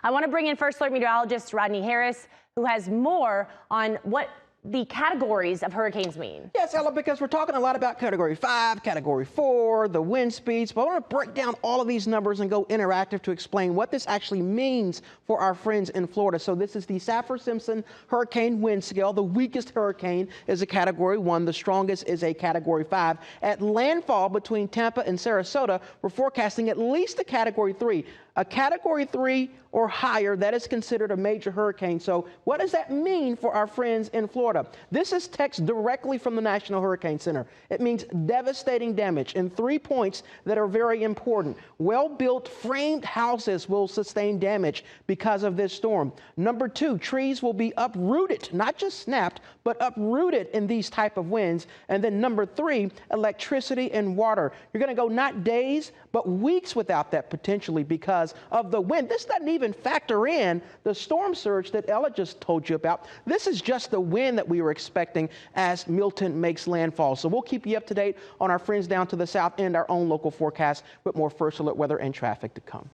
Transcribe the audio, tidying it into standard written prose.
I want to bring in First Alert meteorologist Rodney Harris, who has more on what the categories of hurricanes mean. Yes, Ella, because we're talking a lot about Category 5, Category 4, the wind speeds, but I want to break down all of these numbers and go interactive to explain what this actually means for our friends in Florida. So this is the Saffir-Simpson Hurricane Wind Scale. The weakest hurricane is a Category 1. The strongest is a Category 5. At landfall between Tampa and Sarasota, we're forecasting at least a Category 3. A Category 3 or higher, that is considered a major hurricane. So what does that mean for our friends in Florida? This is text directly from the National Hurricane Center. It means devastating damage in 3 points that are very important. Well-built framed houses will sustain damage because of this storm. Number 2, trees will be uprooted, not just snapped, but uprooted in these type of winds. And then number 3, electricity and water. You're going to go not days, but weeks without that potentially because of the wind. This doesn't even factor in the storm surge that Ella just told you about. This is just the wind that we were expecting as Milton makes landfall. So we'll keep you up to date on our friends down to the south and our own local forecast with more First Alert weather and traffic to come.